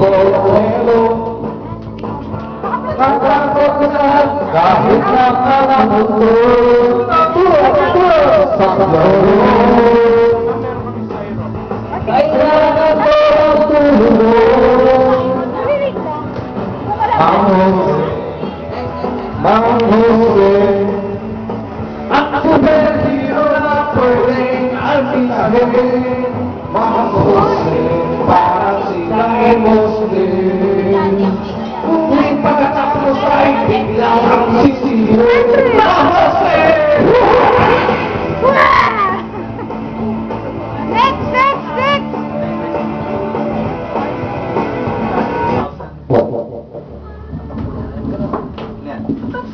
Pero natatakot ka lahat kahit nakakamundo. Sa laro kailangan mo ang tulong. Mang Jose ang superhero na pwedeng alpilahin. Mang Jose parang silang Muslim. Ngunit pagkatapos ay biglang ang sisiro. Mang Jose!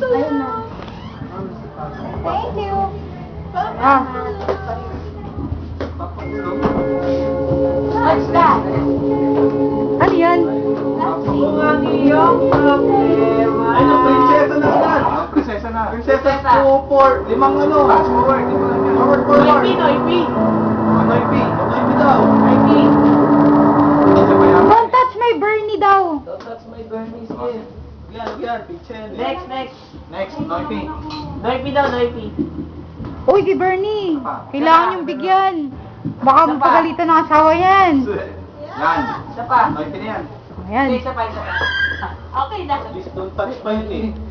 Ayun na. Thank you. What's that? Ano yan? Kung ang iyong problema. Ay, prinsesa na yan! Prinsesa na. Prinsesa 2-4. Limang ano? Forward. Forward. Noipi. Noipi daw. Noipi. Don't touch my Bernie daw. Don't touch my Bernie skin. Yan, Pichen. Next. Next, Noipi. Noipi daw, Noipi. Uy, si Bernie. Kailangan yung bigyan. Baka mapagalitan ng asawa yan. Yan. Isa pa. Noipi na yan. Ayan. Isa pa. Okay na. Please don't touch my yun eh.